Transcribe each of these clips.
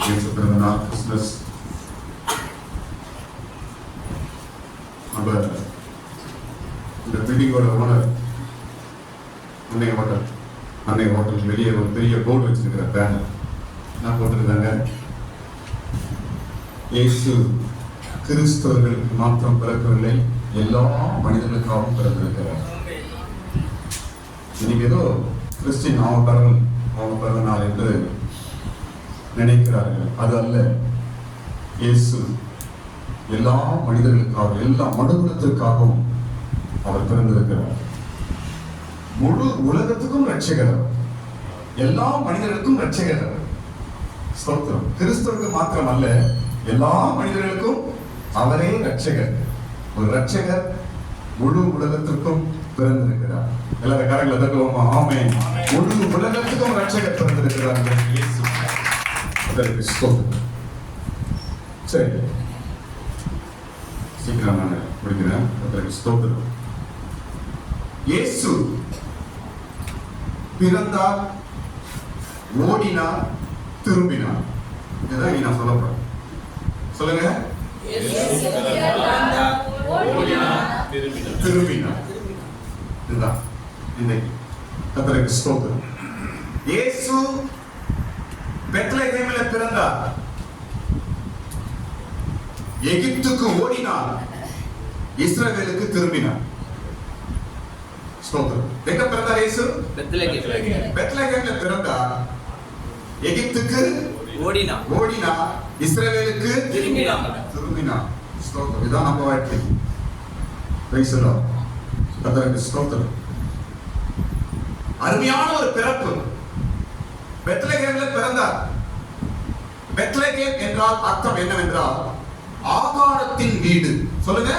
இயேசு பிறந்த நாள் கிறிஸ்துமஸ். நம்ம இந்த பில்டிங்கோட ஓனர் அன்னை ஹோட்டல் வெளியே ஒரு பெரிய போர்டு வச்சிருக்கிற பேனர் என்ன போட்டிருக்காங்க? இயேசு கிறிஸ்தவர்களுக்கு மாத்திரம் பிறக்கவில்லை, எல்லா மனிதர்களுக்காகவும் பிறந்திருக்கிறார். இன்னைக்கு ஏதோ கிறிஸ்டின் அவங்க பிறந்த நாள் என்று நினைக்கிறார்கள். அது அல்ல. இயேசு எல்லா மனிதர்களுக்காகவும் எல்லா மனுகுலத்திற்காகவும் அவர் பிறந்திருக்கிறார். முழு உலகத்துக்கும் ரட்சகர், எல்லா மனிதர்களுக்கும் ரட்சகர். ஸ்தோத்திரம். கிறிஸ்தவர்கள் மாத்திரம் அல்ல, எல்லா மனிதர்களுக்கும் அவரே ரட்சகர். ஒரு ரட்சகர் முழு உலகத்திற்கும் பிறந்திருக்கிறார். எல்லாரும் கரங்களை தட்டுவோமா? ஆமென். முழு உலகத்துக்கும் ரட்சகர் பிறந்திருக்கிறார். அதற்கு ஸ்தோத்திரம். சரி, சீக்கிரம் நான் முடிக்கிறேன். அதற்கு ஸ்தோத்திரம். இயேசு பிறந்தார், ஓடினார், திரும்பினார். இதுதான் நான் சொல்ல போறேன். சொல்லுங்க. திரும்பினார். இதுதான் இன்னைக்கு. கர்த்தருக்கு ஸ்தோத்திரம். இயேசு பெத்லகேமில் பிறந்தார், எகிப்துக்கு ஓடினார், இஸ்ரவேலுக்கு திரும்பினார். ஸ்தோத்திரம். எங்க பிறந்தார் இயேசு? பெத்லகேமில் பிறந்தார், எகிப்துக்கு ஓடினார், இஸ்ரவேலுக்கு திரும்பினார். ஸ்தோத்திரம். இதான் நம்ம வாழ்க்கை. Praise the Lord. கர்த்தருக்கு ஸ்தோத்திரம். அருமையான ஒரு பிறப்பு. பெத்லகேமில் பிறந்தார். பெத்லகேம் என்றால் அர்த்தம் என்னவென்றால் ஆகாரத்தின் வீடு. சொல்லுங்க.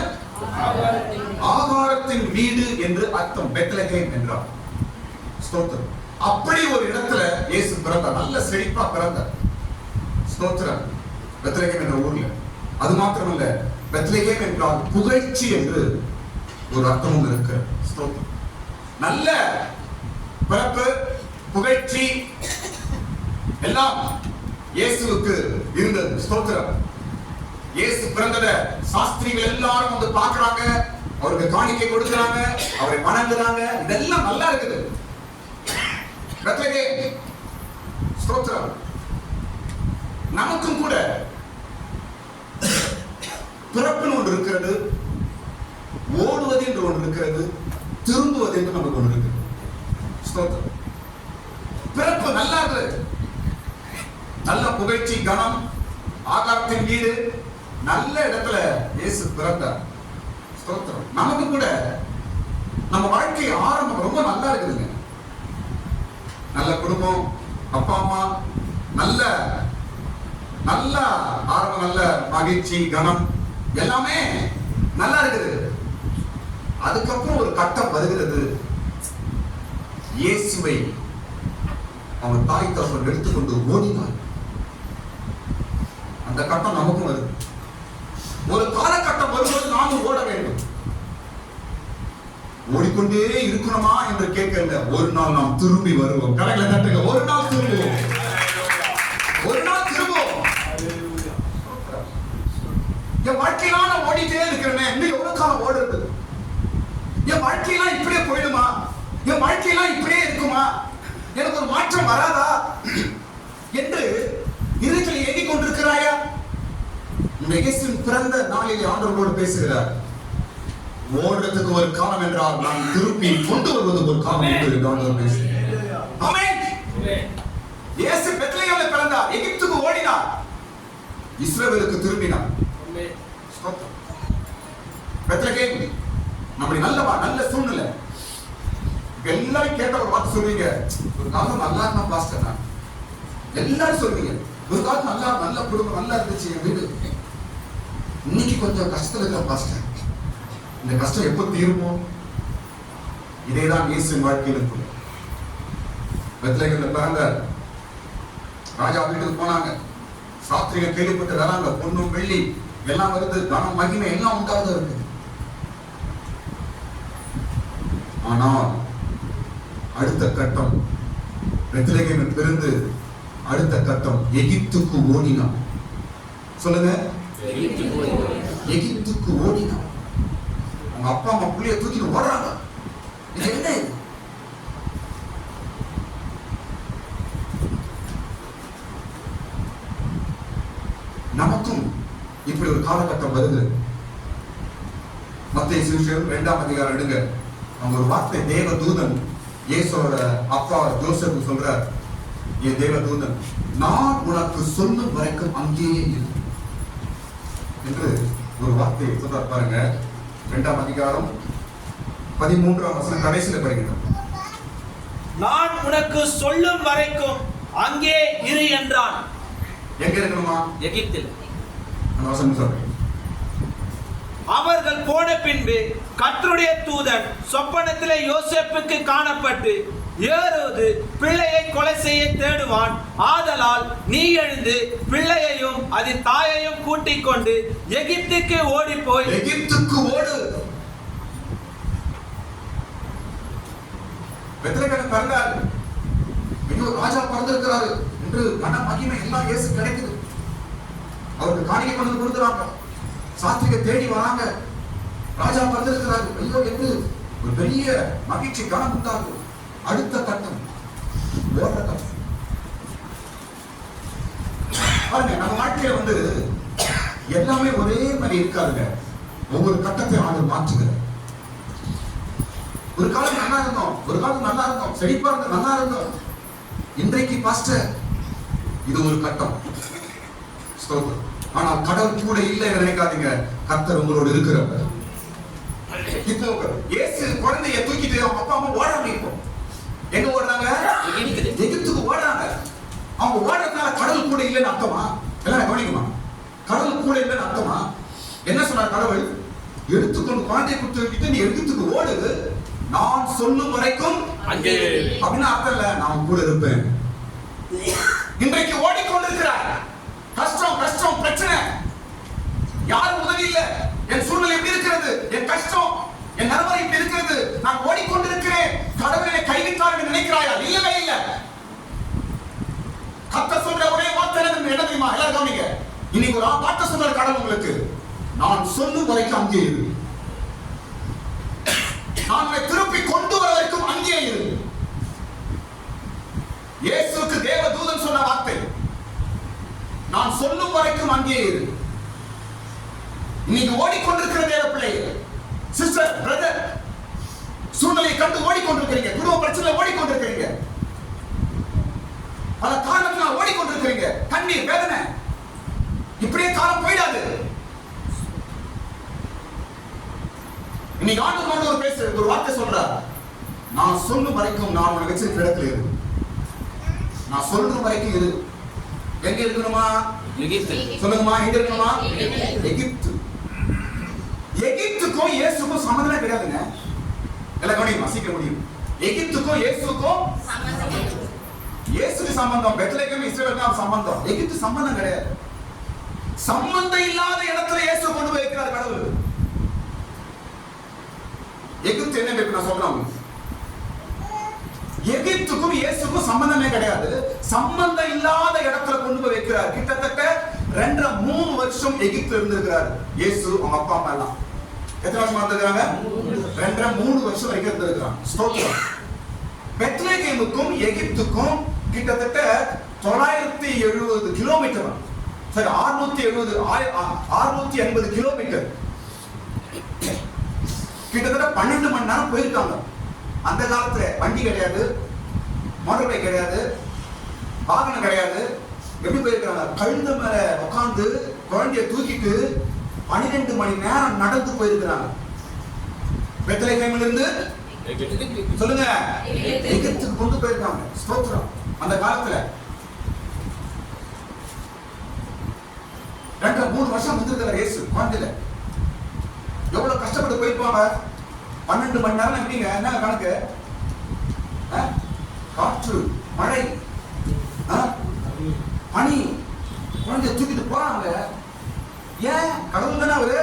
ஆகாரத்தின் வீடு என்று அர்த்தம் பெத்லகேம் என்றால். ஸ்தோத்திரம். அப்படி ஒரு இடத்துல இயேசு பிறந்தார். நல்ல செழிப்பா பிறந்தார். ஸ்தோத்திரம். பெத்லகேம் என்ற ஊர்ல. அது மாத்திரமல்ல, பெத்லகேம் என்றால் புகழ்ச்சி என்று ஒரு அர்த்தமும் இருக்கு. ஸ்தோத்திரம். நல்ல பிறப்பு, புகழ்ச்சி எல்லாம் இயேசுவுக்கு இருந்தது. ஸ்தோத்திரம். இயேசு பிறந்தத சாஸ்திரிகள் எல்லாரும் வந்து பார்க்கறாங்க, அவருக்கு காணிக்கை கொடுக்கறாங்க, அவரை வணங்குறாங்க. இதெல்லாம் நல்லா இருக்குது. பெத்லகேம். ஸ்தோத்திரம். நமக்கும் கூட பிறப்புன்னு ஒன்று இருக்கிறது, ஓடுவது என்று ஒன்று இருக்கிறது, திரும்புவது என்று நமக்கு ஒன்று இருக்கு. ஸ்தோத்திரம். பிறப்பு நல்லா இருக்குது. நல்ல புகழ்ச்சி, கனம், ஆகாரத்தின் வீடு, நல்ல இடத்துல இயேசு பிறந்தார். ஸ்தோத்திரம். நமக்கு கூட நம்ம வாழ்க்கை ஆரம்பம் ரொம்ப நல்லா இருக்குதுங்க. நல்ல குடும்பம், அப்பா அம்மா, நல்ல நல்ல ஆரம்பம், நல்ல மகிழ்ச்சி, கனம் எல்லாமே நல்லா இருக்குது. அதுக்கப்புறம் ஒரு கட்டம் வருகிறது. இயேசுவை அவன் தாய் தகவல் எடுத்துக்கொண்டு ஓடினார். அந்த கட்டம் நமக்கும் வருது. ஒரு காலகட்டம் வரும்போது நாமும் ஓட வேண்டும். ஓடிக்கொண்டே இருக்கணுமா என்று கேட்கல. ஒரு நாள் நாம் திரும்பி வருவோம். கடைகளை தட்டுங்க. ஒரு நாள் திரும்புவோம். ஒரு நாள் திரும்புவோம். என் வாழ்க்கையில நான் ஓடிட்டே இருக்கிறேன். இன்னும் எவ்வளவு காலம் ஓடுறது? என் வாழ்க்கையெல்லாம் இப்படியே போயிடுமா? என் வாழ்க்கையெல்லாம் இப்படியே இருக்குமா? எனக்கு ஒரு மாற்றம் வராதா என்று இருட்டில் எண்ணிக்கொண்டிருக்கிறாயா? இயேசுவின் பிறந்த நாளிலே ஆண்டவரோடு பேசுகிறார். ஓடுறதுக்கு ஒரு காலம் என்றால் நான் திருப்பி கொண்டு வருவதற்கு ஒரு காலம் என்று ஆண்டவர் பேசுகிறார். ஆமென். இயேசு பெத்லகேமில் பிறந்தார், எகிப்துக்கு ஓடினார், இஸ்ரவேலுக்கு திரும்பினார். பெத்லகேம் நம்முடைய நல்ல சூழ்நிலை. எல்லாரும் கேட்ட ஒரு வார்த்தை சொல்றீங்க, ஒரு காலம் நல்லா இருந்தா பாஸ்டர் தான். எல்லாரும் சொல்றீங்க, ஒரு காலம் நல்ல குடும்பம் நல்லா இருந்துச்சு என் வீடு. இன்னைக்கு கொஞ்சம் கஷ்டத்துல இருக்கிற பாஸ்டர். இந்த கஷ்டம் எப்போ தீருமோ? இதேதான் இயேசுவின் வாழ்க்கையில் இருக்கும். பெத்லகேமில் பிறந்தார். ராஜா வீட்டுக்கு போனாங்க. சாஸ்திரிகள் கேள்விப்பட்டு வராங்க. பொன்னும் வெள்ளி எல்லாம் வருது, கனம் மகிமை எல்லாம் உண்டாவது இருக்குது. ஆனால் அடுத்த கட்டம் பெத்லகேமில் பிறந்து அடுத்த கட்டம் எகிப்துக்கு ஓடினான். சொல்லுங்க, எகிப்துக்கு ஓடினான். உங்க அப்பா அம்மா புள்ளைய தூக்கிட்டு ஓடுறாங்க. இது என்ன? நமக்கும் இப்படி ஒரு காலகட்டம் வருது. மத்தேயு சுவிசேஷம் 2ஆம் அதிகாரம் எடுங்க. அவங்க ஒரு வார்த்தை தேவதூதன் இயேசுவோட அப்பா ஜோசப் சொல்றார், என் தேவதூதன் நான் உனக்கு சொல்லும் வரைக்கும் அங்கேயே இரு என்று ஒரு வார்த்தையை சொல்றார். பாருங்க, 2ஆம் அதிகாரம் 13ஆம் வசனம் கடைசியில படிக்கணும். நான் உனக்கு சொல்லும் வரைக்கும் அங்கே இரு என்றான். எங்க இருக்கணுமா? எகிப்தில். அந்த வசனம் சொல்றேன். அவர்கள் போன பின்பு கர்த்தருடைய தூதன் சொப்பனத்திலே யோசேப்புக்கு காணப்பட்டு, ஏரோது பிள்ளையை கொலை செய்ய தேடுவான், ஆதலால் நீ எழுந்து பிள்ளையையும் அதன் தாயையும் கூட்டிக் கொண்டு எகிப்துக்கு ஓடி போய். எகிப்துக்கு ஓடு. பெத்லகேம் பிறந்தார். ஐயோ, ராஜா பிறந்திருக்கிறாரு என்று மன மகிமை எல்லாம் இயேசு கிடைக்குது. அவருக்கு காணிக்கை கொண்டு கொடுக்குறாங்க. சாஸ்திரிக தேடி வராங்க. ராஜா பிறந்திருக்கிறாரு ஐயோ என்று ஒரு பெரிய மகிழ்ச்சி கனம் உண்டாகும். அடுத்த கட்டம் ஓடுற கட்டம். பாருங்க, நம்ம வாழ்க்கையில எல்லாமே ஒரே மாதிரி இருக்காதுங்க. ஒவ்வொரு கட்டத்தையும் ஆண்டு மாற்றுகிறார். ஒரு காலம் நல்லா இருந்தோம், ஒரு காலம் நல்லா இருந்தோம், செழிப்பா இருந்த நல்லா இருந்தோம். இன்றைக்கு பாஸ்டர் இது ஒரு கட்டம். ஆனால் கடவுள் கூட இல்லை நினைக்காதீங்க. கர்த்தர் உங்களோடு இருக்கிறவர். இப்போ இயேசு குழந்தைய தூக்கிட்டு அவங்க அப்பா அம்மா ஓடுறாங்க. இப்போ எங்க ஓடுறாங்க? எகிப்துக்கு ஓடுறாங்க. அவங்க ஓடுறதுனால கடவுள் கூட இல்லைன்னு அர்த்தமா? எல்லாம் கவனிக்குமா? கடவுள் கூட இல்லைன்னு அர்த்தமா? என்ன சொன்னார் கடவுள்? எடுத்துக்கொண்டு குழந்தைய கொடுத்து நீ எகிப்துக்கு ஓடு, நான் சொல்லும் வரைக்கும் அங்கே அப்படின்னு அர்த்தம் இல்ல, நான் கூட இருப்பேன். இன்றைக்கு ஓடிக்கொண்டிருக்கிறார். கஷ்டம் கஷ்டம் பிரச்சனை, யாரும் உதவி இல்ல, என் சூழ்நிலை எப்படி இருக்கிறது, என் கஷ்டம் என் நிலைமை இப்படி இருக்கிறது, நான் ஓடிக்கொண்டிருக்கிறேன். கடவுளை கைவிட்டார் என்று நினைக்கிறாயா? இல்லவே இல்ல. கர்த்தர் சொல்ற ஒரே வார்த்தை என்ன தெரியுமா? எல்லாரும் கவனிங்க. இன்னைக்கு ஒரு வார்த்தை சொல்ற கடவுள் உங்களுக்கு, நான் சொல்லும் வரைக்கும் அங்கே இரு, நான் உன்னை திருப்பி கொண்டு வர வரைக்கும் அங்கே இரு. இயேசுவுக்கு தேவதூதன் சொன்ன வார்த்தை, நான் சொல்லும் வரைக்கும் அங்கே இரு. இன்னைக்கு ஓடிக்கொண்டிருக்கிற தேவ பிள்ளைகள், சிஸ்டர் பிரதர், சூழ்நிலையை கண்டு ஓடிக்கொண்டிருக்கிறீங்க, குடும்ப பிரச்சனை ஓடிக்கொண்டிருக்கிறீங்க, பல காரணத்தினால் ஓடிக்கொண்டிருக்கிறீங்க, கண்ணீர் வேதனை, இப்படியே காலம் போயிடாது. இன்னைக்கு ஆண்டு ஒரு பேச ஒரு வார்த்தை சொல்றார், நான் சொல்லும் வரைக்கும் நான் உனக்கு வச்சிருக்கிற இடத்துல இரு, நான் சொல்ற வரைக்கும் இரு. எங்க இருக்கணுமா? எகிப்து. சொல்லுங்கம்மா, எங்க இருக்கணுமா? எகிப்து. எகிப்துக்கும் இயேசுக்கும் சம்பந்தமே கிடையாதுங்க. எல்லாம் கவனிக்குமா, சீக்கிரம் முடியும். எகிப்துக்கும் இயேசுக்கும் இயேசுக்கு சம்பந்தம், பெத்லகேம் இஸ்ரவேலுக்கும் சம்பந்தம், எகிப்து சம்பந்தம் கிடையாது. சம்பந்தம் இல்லாத இடத்துல இயேசு கொண்டு போய் வைக்கிறார் கடவுள். எகிப்து என்ன நான் சொல்றேன், எகிப்துக்கும் இயேசுக்கும் சம்பந்தமே கிடையாது. சம்பந்தம் இல்லாத இடத்துல கொண்டு போய் வைக்கிறார். கிட்டத்தட்ட 2.5-3 வருஷம் எகிப்துல இருந்திருக்கிறார் இயேசு. அவங்க அப்பா அம்மா எல்லாம் எத்தனை வருஷமா இருந்திருக்காங்க? 2.5-3 வருஷம் வரைக்கும் இருந்திருக்கிறாங்க. ஸ்தோத்திரம். பெத்லகேமுக்கும் எகிப்துக்கும் கிட்டத்தட்ட 970 கிலோமீட்டர், சரி 680 கிலோமீட்டர், கிட்டத்தட்ட 12 மணி நேரம் போயிருக்காங்க. அந்த காலத்துல வண்டி கிடையாது, மோட்டார் பைக் கிடையாது, வாகனம் கிடையாது. எப்படி போயிருக்காங்க? கழுத மேல உட்கார்ந்து குழந்தைய தூக்கிட்டு 12 மணி நேரம் நடந்து போயிருக்கிறாங்க. பெத்லகேமில் இருந்து சொல்லுங்க எகிப்துக்கு கொண்டு போயிருக்காங்க. ஸ்தோத்திரம். அந்த காலத்துல 2-3 வருஷம் வந்திருக்கிற இயேசு குழந்தையில எவ்வளவு கஷ்டப்பட்டு போயிருப்பாங்க. 12 மணி நேரம் எப்படிங்க? என்ன கணக்கு? காற்று, மழை, பனி, குழந்தைய தூக்கிட்டு போறாங்க. ஏன்? கடவுள் தானே அவரு,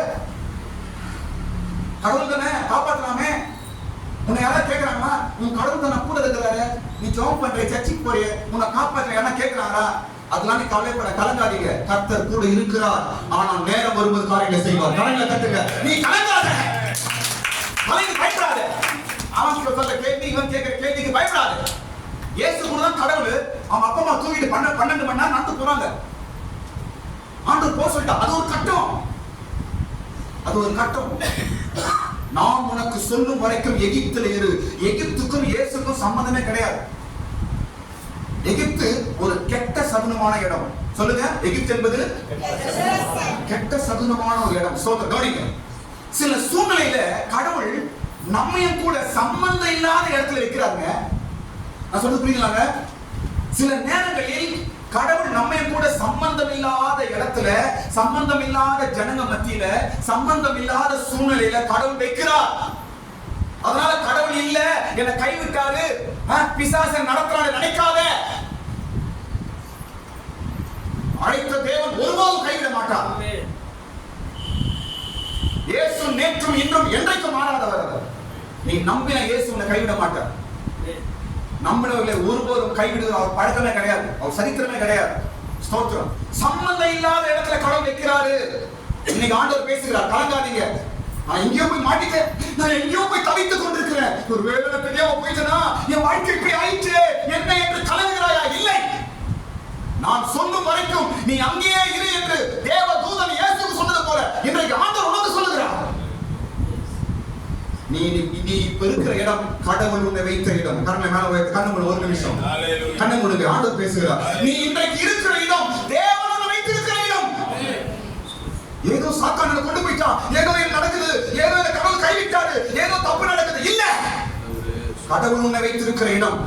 கடவுள் தானே, காப்பாற்றலாமே. உன்னை யாராவது கேட்கிறாங்களா? உன் கடவுள் தானே கூட இருக்கிறாரு, நீ ஜெபம் பண்ற, சர்ச்சுக்கு போறிய, உன்னை காப்பாற்ற யாரா கேட்கிறாங்களா? அதெல்லாம் நீ கவலைப்பட கலங்காதீங்க. கர்த்தர் கூட இருக்கிறார். ஆனால் நேரம் வரும்போது காரியங்களை செய்வார். கலங்க கட்டுங்க. நீ கலங்காத, கலங்கி பயப்படாத. அவன் சொல்ற கேள்வி, இவன் கேட்கிற கேள்விக்கு பயப்படாத. இயேசு கூட தான் கடவுள். அவன் அப்பா அம்மா தூக்கிட்டு 12 மணி நேரம் நடந்து போறாங்க. ஆண்டவர் போக சொல்லிட்டா. அது ஒரு கட்டம், அது ஒரு கட்டம். நான் உனக்கு சொல்லும் வரைக்கும் எகிப்தில் இரு. எகிப்துக்கும் இயேசுக்கும் சம்பந்தமே கிடையாது. எகிப்து ஒரு கெட்ட சகுனமான இடம். சொல்லுங்க, எகிப்து என்பது கெட்ட சகுனமான ஒரு இடம். கவனிங்க, சில சூழ்நிலையில கடவுள் நம்மையும் கூட சம்பந்தம் இல்லாத இடத்துல வைக்கிறாங்க. நான் சொல்றது புரியுங்களாங்க? சில நேரங்களில் கடவுள் நம்மையும் கூட சம்பந்தம் இல்லாத இடத்துல, சம்பந்தம் இல்லாத ஜனங்க மத்தியில, சம்பந்தம் இல்லாத சூழ்நிலையில கடவுள் வைக்கிறார். அதனால கடவுள் இல்ல, என்னை கைவிட்டாரு, பிசாசை நடத்துறாரு நினைக்காத. அழைத்த தேவன் ஒருபோதும் கைவிட மாட்டார். இயேசு நேற்றும் இன்றும் என்றைக்கும் மாறாதவர். நீ நம்பின இயேசு உன்னை கைவிட மாட்டார். நம்பினவர்களை ஒருபோதும் கைவிடுவது அவர் பழக்கமே கிடையாது, அவர் சரித்திரமே கிடையாது. ஸ்தோத்திரம். சம்பந்தம் இல்லாத இடத்துல கடவுள் வைக்கிறாரு. இன்னைக்கு ஆண்டவர் பேசுகிறார், கலங்காதீங்க. நான் எங்கேயோ போய் மாட்டிட்டேன், நான் எங்கேயோ போய் தவித்துக் கொண்டிருக்கிறேன், ஒரு வேதனை தெரியாம போயிட்டேனா, என் வாழ்க்கை இப்படி ஆயிடுச்சு என்ன என்று கலங்குகிறாயா? இல்லை, நான் சொல்லும் வரைக்கும் நீ அங்கேயே இரு என்று தேவ தூதன் இயேசுவுக்கு சொன்னது போல இன்றைக்கு ஆண்டவர் உனக்கு சொல்லுகிறார். நீ இப்ப இருக்கிற இடம் கடவுள் உன்னை வைத்த இடம். கண்ணை மேல வைத்து கண்ணு மூடு, ஒரு நிமிஷம் கண்ணை மூடுங்க. ஆண்டவர் பேசுகிறார். நீ இன்றைக்கு இருக்கிற இடம் தேவன் உன்னை வைத்திருக்கிற இடம். ஏதோ சாத்தானை கொண்டு போயிட்டா, ஏதோ நடக்குது, ஏதோ கடவுள் கைவிட்டாரு, ஏதோ தப்பு நடக்குது. இல்ல, கடவுள் உன்னை வைத்திருக்கிற இடம்.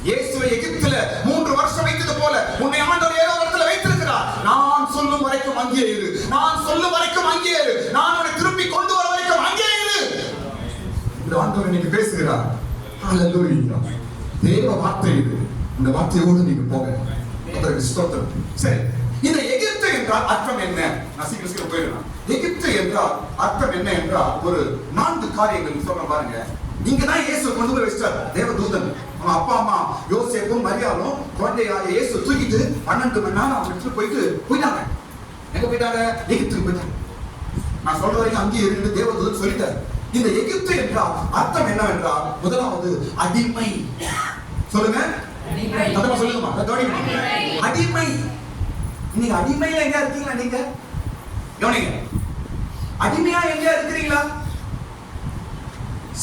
இயேசுவை எகிப்தில 3 வருஷம் வைத்தது போல உன்னை ஆண்டவர் ஏதோ இடத்துல வைத்திருக்கிறார். நான் சொல்லும் வரைக்கும் அங்கே இரு, நான் சொல்லும் வரைக்கும் அங்கே இரு, நான் உன்னை திருப்பி கொண்டு வர வரைக்கும் அங்கே இரு. இந்த ஆண்டவர் இன்னைக்கு பேசுகிறார். ஹல்லேலூயா. தேவ வார்த்தை இது. இந்த வார்த்தையோடு நீங்க போங்க. அதற்கு ஸ்தோத்திரம். சரி, இந்த எகிப்து என்றால் அர்த்தம் என்ன? நான் சீக்கிரம் போயிடலாம். எகிப்து என்றால் அர்த்தம் என்ன என்றால் ஒரு 4 காரியங்கள் சொல்றேன் பாருங்க. இங்கதான் இயேசு கொண்டு போய் வச்சார் தேவதூதன். அவன் அப்பா அம்மா யோசேப்பும் மரியாளும் குழந்தையாக இயேசு தூக்கிட்டு 12 மணி நேரம் அவங்க போயிட்டாங்க. எங்க போயிட்டாங்க? எகிப்துக்கு போயிட்டாங்க. நான் சொல்ற வரைக்கும் அங்கே இருந்து தேவதூதன் சொல்லிட்டார். இந்த எகிப்து என்றால் அர்த்தம் என்னவென்றால் முதலாவது அடிமை. சொல்லுங்க, சொல்லுங்கம்மா. அடிமை. நீங்க அடிமையில எங்க இருக்கீங்களா? நீங்க கவனிங்க, அடிமையா எங்க இருக்கிறீங்களா?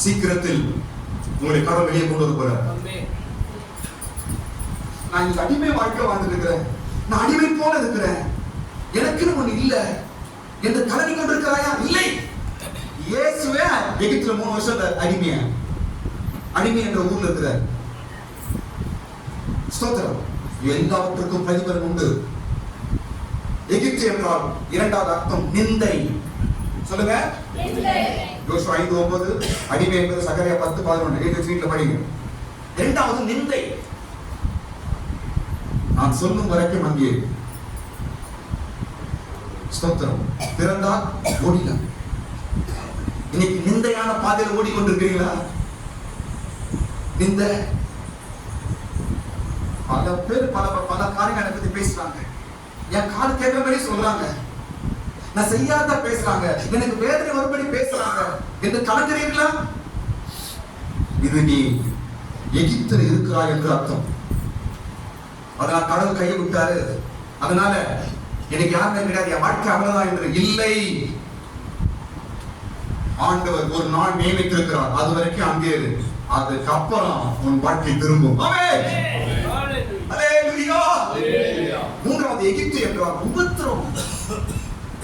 சீக்கிரத்தில் உங்களை கடவுள் வெளியே கொண்டு வர போறார். நான் இந்த அடிமை வாழ்க்கை வாழ்ந்துட்டு இருக்கிறேன், நான் அடிமை போல இருக்கிறேன், எனக்குன்னு ஒண்ணு இல்ல என்று கலங்கி கொண்டிருக்கிறாயா? இல்லை. இயேசுவே எகிப்துல 3 வருஷம் அடிமை என்ற ஊர்ல இருக்கிறார். ஸ்தோத்திரம். எல்லாவற்றுக்கும் பிரதிபலன் உண்டு. எகிப்து என்றால் இரண்டாவது அர்த்தம் நிந்தை. சொல்லுங்க, யோசுவா 5:9. அடிமை என்பது சகரியா 10:11. வீட்டுல படிங்க. இரண்டாவது நிந்தை. நான் சொல்லும் வரைக்கும் அங்கே. ஸ்தோத்திரம். பிறந்தால் ஓடினார். இன்னைக்கு நிந்தையான பாதையில் ஓடிக்கொண்டிருக்கிறீங்களா? நிந்தை. பல பேர் பல காரியங்களை பத்தி பேசுறாங்க. என் காது கேட்கிற மாதிரி சொல்றாங்க, நான் செய்யாத பேசுறாங்க, எனக்கு வேதனை வரும்படி பேசுறாங்க என்று கலங்குறீங்களா? இது நீ எகிப்தில் இருக்கிறாய் என்று அர்த்தம். அதனால கடவுள் கையை விட்டாரு. அதனால எனக்கு யாருமே கிடையாது, என் வாழ்க்கை அவ்வளவுதான் என்று இல்லை. ஆண்டவர் ஒரு நாள் நியமித்திருக்கிறார். அது வரைக்கும் அங்கே இரு. அதுக்கப்புறம் உன் வாழ்க்கை திரும்பும். மூன்றாவது எகிப்து என்றால் உபத்திரம்.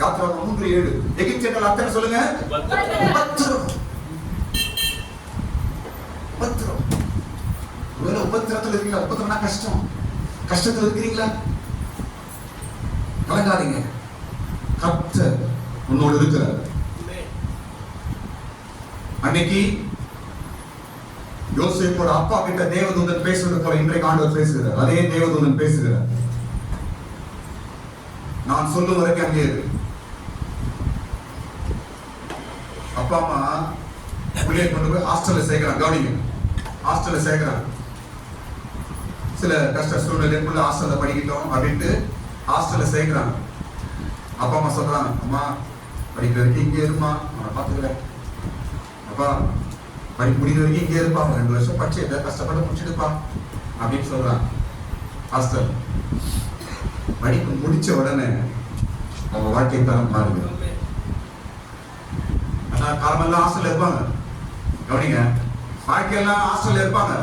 யாத்திராகமம் 3:7. எகிப்து என்றால் அர்த்தம் சொல்லுங்க, உபத்திரம். உபத்திரம். ஒருவேளை உபத்திரத்தில் இருக்கீங்களா? உபத்திரம்னா கஷ்டம். கஷ்டத்தில் இருக்கிறீங்களா? கலங்காதீங்க, கர்த்தர் உன்னோடு இருக்கிறார். அன்னைக்கு யோசேப்போட அப்பா கிட்ட தேவதூதன் பேசுவது போல இன்றைக்கு ஆண்டவர் பேசுகிறார். அதே தேவதூதன் பேசுகிறார். நான் சொல்லும் வரைக்கும் அங்கே இரு. அப்பா அம்மா பிள்ளையை கொண்டு போய் ஹாஸ்டல்ல சேர்க்கிறான். கவனிங்க, ஹாஸ்டல்ல சேர்க்கிறான். சில கஷ்ட சூழ்நிலைக்குள்ள ஹாஸ்டல்ல படிக்கிட்டோம் அப்படின்ட்டு ஹாஸ்டல்ல சேர்க்கிறாங்க. அப்பா அம்மா சொல்றாங்க, அம்மா படிக்கிற வரைக்கும் இங்கே இருமா, நான் பார்த்துக்கிறேன். அப்பா படிப்பு முடிக்கிற வரைக்கும் இங்கே இருப்பா, 2 வருஷம் படிச்சு எதாவது கஷ்டப்பட்டு முடிச்சுடுப்பா அப்படின்னு சொல்றாங்க. ஹாஸ்டல் படிப்பு முடிச்ச உடனே அவங்க வாழ்க்கை தரம் மாறுது. ஆனா காலமெல்லாம் ஹாஸ்டல்ல இருப்பாங்க. கவனிங்க, வாழ்க்கையெல்லாம் ஹாஸ்டல்ல இருப்பாங்க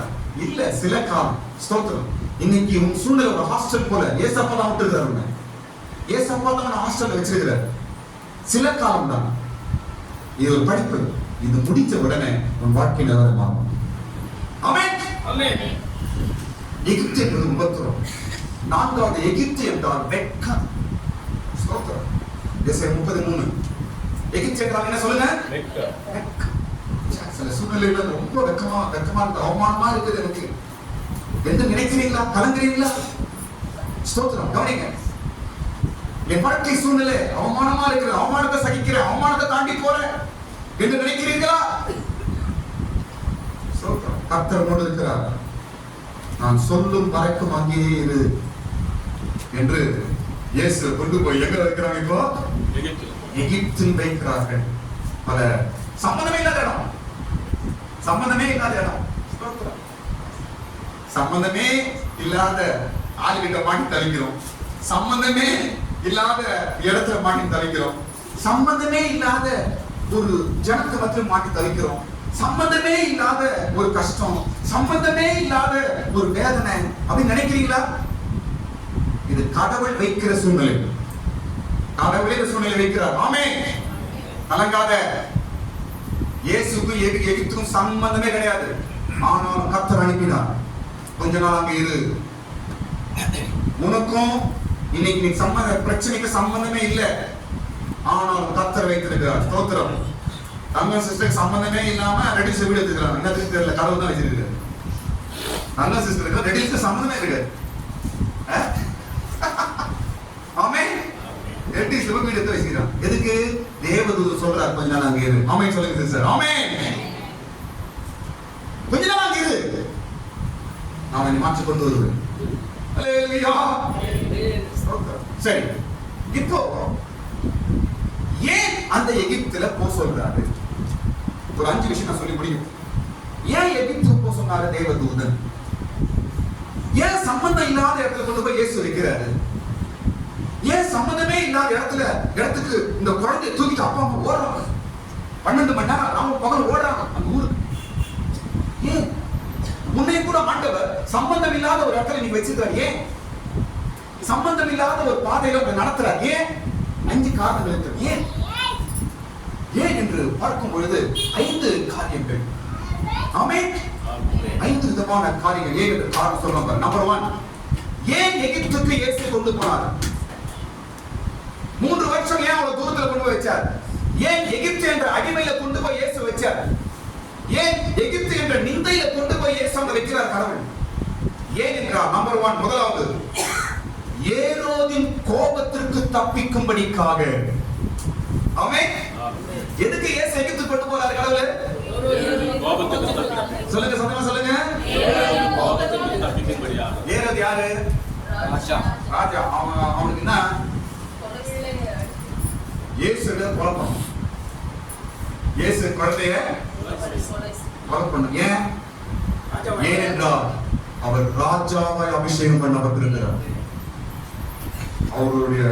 இல்ல, சில காலம். ஸ்தோத்திரம். இன்னைக்கு உன் சூழ்நிலை ஒரு ஹாஸ்டல் போல. ஏசப்பா தான் விட்டுருக்காரு, ஏசப்பா தான் ஹாஸ்டல்ல வச்சிருக்கிறார். சில காலம் தான் இது ஒரு படிப்பு. இது முடிச்ச உடனே உன் வாழ்க்கை நிலவரம் மாறும். ஆமென். எகிப்து என்பது உபத்திரம். 4வது எகிப்து என்றால் வெட்கம். ஸ்தோத்திரம். எசேக்கியேல் 33. எகிப்து என்றால் என்ன சொல்லுங்க? வெட்கம். சில சூழ்நிலையில ரொம்ப வெட்கமா இருக்கு, அவமானமா இருக்குது எனக்கு என்று நினைக்கிறீங்களா? கலங்குறீங்களா? ஸ்தோத்திரம். கவனிங்க, என் வாழ்க்கை சூழ்நிலை அவமானமா இருக்கிற, அவமானத்தை சகிக்கிறேன், அவமானத்தை தாண்டி போறேன் என்று நினைக்கிறீர்களா? ஸ்தோத்திரம். கர்த்தர் உன்னோடு இருக்கிறார். நான் சொல்லும் வரைக்கும் அங்கேயே இரு என்று இயேசு கொண்டு போய் எங்க வைக்கிறாங்க? இப்போ எகிப்தில் வைக்கிறார்கள். பல சம்பந்தமே இல்லாத இடம், சம்பந்தமே இல்லாத இடம், சம்பந்தமே இல்லாத ஆளுகிட்ட மாட்டி தவிக்கிறோம், சம்பந்தமே இல்லாத இடத்துல மாட்டி தவிக்கிறோம், சம்பந்தமே இல்லாத ஒரு ஜனத்தை மத்தியில் மாட்டி தவிக்கிறோம், சம்பந்தமே இல்லாத ஒரு கஷ்டம், சம்பந்தமே இல்லாத ஒரு வேதனை அப்படின்னு நினைக்கிறீங்களா? இது கடவுள் வைக்கிற சூழ்நிலை. கடவுளே இந்த சூழ்நிலை வைக்கிறார். ஆமென். கலங்காத. இயேசுக்கும் எகிப்துக்கும் சம்பந்தமே கிடையாது. ஆனாலும் கர்த்தர் அனுப்பினார். கொஞ்ச நாள் அங்க இரு. உனக்கும் இன்னைக்கு நீ பிரச்சனைக்கு சம்பந்தமே இல்லை, ஆனாலும் கர்த்தர் வைத்திருக்கிறார். ஸ்தோத்திரம். தங்க சிஸ்டருக்கு சம்பந்தமே இல்லாம ரெடில்ஸ் வீடு எடுத்துக்கிறாங்க. என்னதுக்கு தெரியல, கடவுள் தான் வச்சிருக்காரு. தங்க சிஸ்டருக்கு ரெடில்ஸ்க்கு சம்பந்தமே இருக்கு. ஆமென். ரெடில்ஸ் வீடு எடுத்து வச்சிருக்காங்க. எதுக்கு? தேவதூதர் சொல்றார் கொஞ்ச நாள் அங்க இரு. ஆமென் சொல்லுங்க சிஸ்டர். ஆமென். கொஞ்ச நாள் அங்க இரு, நான் என்னை மாற்றி கொண்டு வருவேன். அல்லேலூயா. சரி, இப்போ ஏன் அந்த எகிப்துல போக சொல்றாரு? ஒரு 5 விஷயம் நான் சொல்லி முடியும். ஏன் எகிப்து போக சொன்னாரு தேவதூதன்? ஏன் சம்பந்தம் இல்லாத இடத்துல கொண்டு போய் இயேசு வைக்கிறாரு? ஏன் சம்பந்தமே இல்லாத இடத்துக்கு இந்த குழந்தையை தூக்கிட்டு அப்பா அம்மா ஓடுறாங்க? 12 மணி நேரம் ராம பகல் ஓடுறாங்க அந்த ஊருக்கு. ஏன்? முன்னே கூட ஆண்டவர் சம்பந்தம் இல்லாத ஒரு இடத்துல நீங்க வச்சிருக்காரு. ஏன்? சம்பந்தம் இல்லாத ஒரு பாதையில உங்களை நடத்துறார். ஏன்? 5 காரணங்கள் இருக்கு. ஏன் ஏன் என்று பார்க்கும் பொழுது 5 காரியங்கள். ஆமென். 5 விதமான காரியங்கள். ஏன் என்று காரணம் சொல்லுங்க. நம்பர் 1, ஏன் எகிப்துக்கு இயேசு கொண்டு போனார்? 3 வருஷம் ஏன் அவ்வளவு தூரத்துல கொண்டு போய் வச்சார்? ஏன் எகிப்து என்ற அடிமையில கொண்டு போய் இயேசு வச்சார்? ஏன் எகிப்து என்ற நிந்தையில கொண்டு போய் இயேசு அங்க வைக்கிறார் கடவுள்? ஏன் என்றால் நம்பர் 1, முதலாவது ஏரோதின் கோபத்திற்கு தப்பிக்கும்படிக்காக. ஆமென். எதுக்கு இயேசு எகிப்து கொண்டு போறார் கடவுள்? சொல்லுங்க, சத்தமா சொல்லுங்க. ஏரோது யாரு? ராஜா. அவனுக்கு என்ன? இயேசுவை குழப்பம். இயேசு குழந்தைய குழப்பம். ஏன்? ஏனென்றால் அவர் ராஜாவாய் அபிஷேகம் பண்ணப்பட்டிருக்கிறார். அவருடைய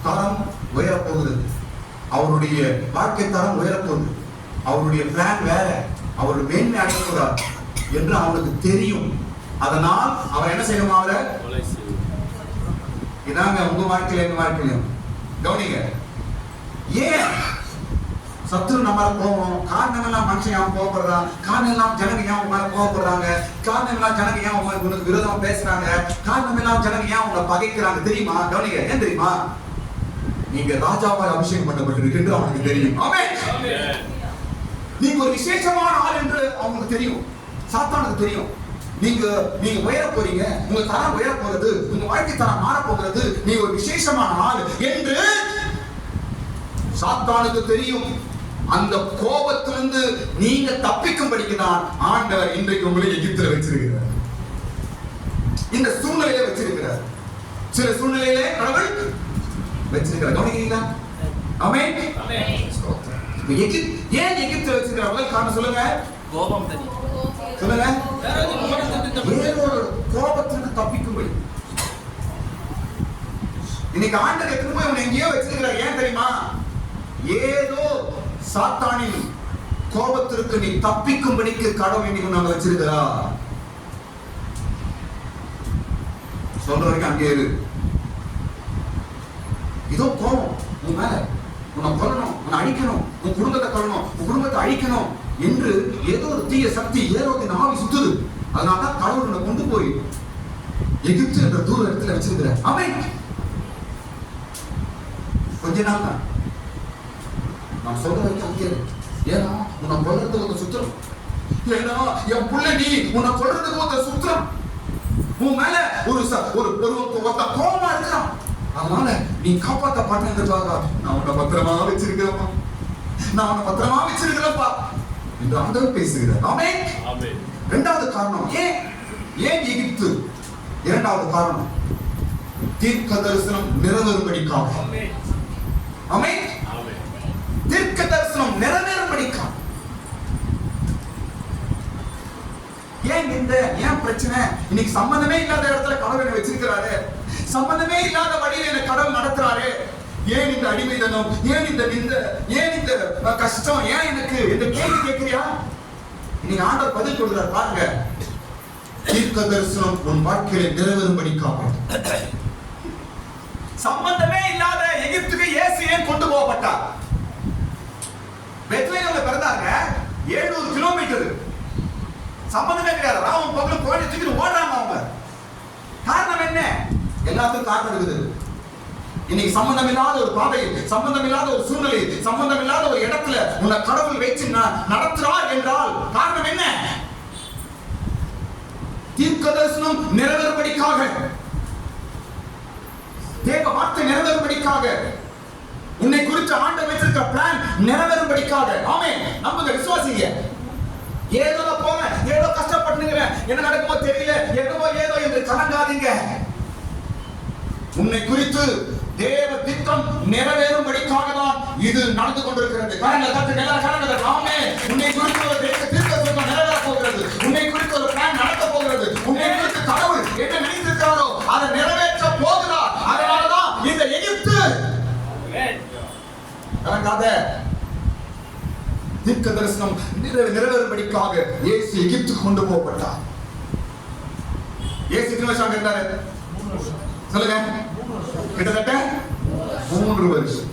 தரம் உயரப்போகிறது, அவருடைய வாழ்க்கை தரம் உயரப்போகுது, அவருடைய பிளான் வேற, அவருடைய மேன்மை அடையக்கூடாது என்று அவனுக்கு தெரியும். அதனால் அவர் என்ன செய்யணும்? அவரை இதாங்க உங்க வாழ்க்கையில எங்க வாழ்க்கையிலும் கவனிங்க. ஏன் சத்துரு நம்ம கோபம்? காரணம் எல்லாம் மனுஷன் ஏன் கோபப்படுறான்? காரணம் எல்லாம் ஜனங்க ஏன் உங்க மேல கோபப்படுறாங்க? காரணம் எல்லாம் ஜனங்க ஏன் உங்களுக்கு விரோதமா பேசுறாங்க? காரணம் எல்லாம் ஜனங்க ஏன் உங்களை பகைக்கிறாங்க தெரியுமா? கவனிங்க. ஏன் தெரியுமா? நீங்க ராஜாவால் அபிஷேகம் பண்ணப்பட்டிருக்கு என்று அவனுக்கு தெரியும். ஆமென். நீங்க ஒரு விசேஷமான ஆள் என்று அவங்களுக்கு தெரியும், சாத்தானுக்கு தெரியும். நீங்க உயர போறீங்க, உங்க தரம் உயர போறது, உங்க வாழ்க்கை தரம் மாற போகிறது, நீங்க ஒரு விசேஷமான ஆள் என்று சாத்தானுக்கு தெரியும். அந்த கோபத்திலிருந்து நீங்க தப்பிக்கும்படிக்கு தான் ஆண்டவர் இன்றைக்கு உங்களை எகிப்தில் வச்சிருக்கிறார். இந்த சூழ்நிலையில வச்சிருக்கிறார். சில சூழ்நிலையிலே கடவுள் வச்சிருக்கிறார். கவனிக்கிறீங்களா? ஆமென். ஏன் எகிப்து வச்சிருக்கிறாங்க? காரணம் சொல்லுங்க. கோபம் தனி. சொல்லுங்க. கோபத்திற்கு தப்பிக்கும்படி. இன்னைக்கு ஆண்டவர் திரும்ப இவனை எங்கேயோ வச்சிருக்கிறார். ஏன் தெரியுமா? ஏதோ சாத்தானின் கோபத்திற்கு நீ தப்பிக்கும்படிக்கு கடவுள் இன்னைக்கு நாங்க வச்சிருக்கிறா. சொல்ற வரைக்கும் அங்கே இரு. இதோ கோபம் உன் மேல, உன்னை கொல்லணும், உன்னை அழிக்கணும், உன் குடும்பத்தை கொல்லணும், உன் குடும்பத்தை அழிக்கணும் என்று ஏதோ ஒரு தீய சக்தி ஏரோதின் ஆவி சுத்துது. அதனாலதான் கடவுள் உன்னை கொண்டு போய் எகிப்து என்ற தூர இடத்துல வச்சிருக்கிற. ஆமென். கொஞ்ச நாள் தான் நான் சொல்ற வரைக்கும் அங்கே இரு. ஏன்னா உன்னை கொல்றதுக்கு ஒரு சுத்திரம். ஏன்னா என் புள்ள நீ உன்னை கொல்றதுக்கு ஒரு சுத்திரம். உன் மேல ஒரு கோபமா இருக்கிறான். அதனால நீ காப்பாற்றப்பட்டதுக்காக நான் உன்னை பத்திரமா வச்சிருக்கிறப்பா, நான் உன்னை பத்திரமா வச்சிருக்கிறப்பா என்று ஆண்டவர் பேசுகிறார். ஆமென். இரண்டாவது காரணம் ஏன் எகிப்து? இரண்டாவது காரணம் தீர்க்க தரிசனம் நிறைவேறும்படிக்காக. ஆமென். தீர்க்க தரிசனம் நிறைவேறும்படிக்காக. ஏன் பிரச்சனை? இன்னைக்கு சம்பந்தமே இல்லாத இடத்துல கடவுளை வச்சிருக்கிறாரு. சம்பந்தமே இல்லாத வழியில் என்ன கடவுள் நடத்துறாரு. ஏன் இந்த அடிமைதனம், ஏன் இந்த நிந்த, ஏன் இந்த கஷ்டம், ஏன் எனக்கு இந்த கேள்வி கேட்கிறியா? இன்னைக்கு ஆண்டவர் பதில் கொடுக்கிறார். பாருங்க, தீர்க்க தரிசனம் உன் வாழ்க்கையில நிறைவேறும்படிக்காக. சம்பந்தமே இல்லாத எகிப்துக்கு இயேசு ஏன் கொண்டு போகப்பட்டார்? பெத்லகேம்ல பிறந்தாங்க. 700 கிலோமீட்டர் சம்பந்தமே கிடையாது. ராமன் பகலும் கோழி தூக்கி ஓடுறாங்க அவங்க. காரணம் என்ன? எல்லாத்துக்கும் காரணம் இருக்குது. இன்னைக்கு சம்பந்தம் இல்லாத ஒரு பாதை, சம்பந்தம் இல்லாத ஒரு சூழ்நிலை, சம்பந்தம் இல்லாத ஒரு இடத்துல உன்னை கடவுள் வச்சு நடத்துறார் என்றால் காரணம் என்ன? தீர்க்க தரிசனம் நிறைவேறும்படிக்காக, தேவ வார்த்தை நிறைவேறும்படிக்காக, உன்னை குறித்து ஆண்டவர் வச்சிருக்கிற பிளான் நிறைவேறும்படிக்காக. ஆமென். நம்புங்க, விசுவாசிங்க. ஏதோ போறேன், ஏதோ கஷ்டப்பட்டுங்கிறேன், என்ன நடக்குமோ தெரியல, ஏதோ என்று கலங்காதீங்க. உன்னை குறித்து தேவ திட்டம் நிறைவேறும்படிக்காக தான் இது நடந்து கொண்டிருக்கிறது. கரங்களை தட்டுங்க, எல்லாரும் கரங்களை தட்டுங்க. ஆமென். உன்னை குறித்து ஒரு தீர்க்க திட்டம் நிறைவேற போகிறது. உன்னை குறித்து ஒரு பிளான் நடக்க போகிறது. உன்னை குறித்து கடவுள் என்ன நினைத்திருக்கிறாரோ அதை நிறைவேற்ற போகிறார். அதனாலதான் இந்த எகிப்து கலங்காத. தீர்க்க தரிசனம் நிறைவேறும்படிக்காக இயேசு எகிப்துக்கு கொண்டு போகப்பட்டார். இயேசு எத்தனை வருஷம் இருந்தாரு? சொல்லுங்க. கிட்டத்தட்ட 3 வருஷம்.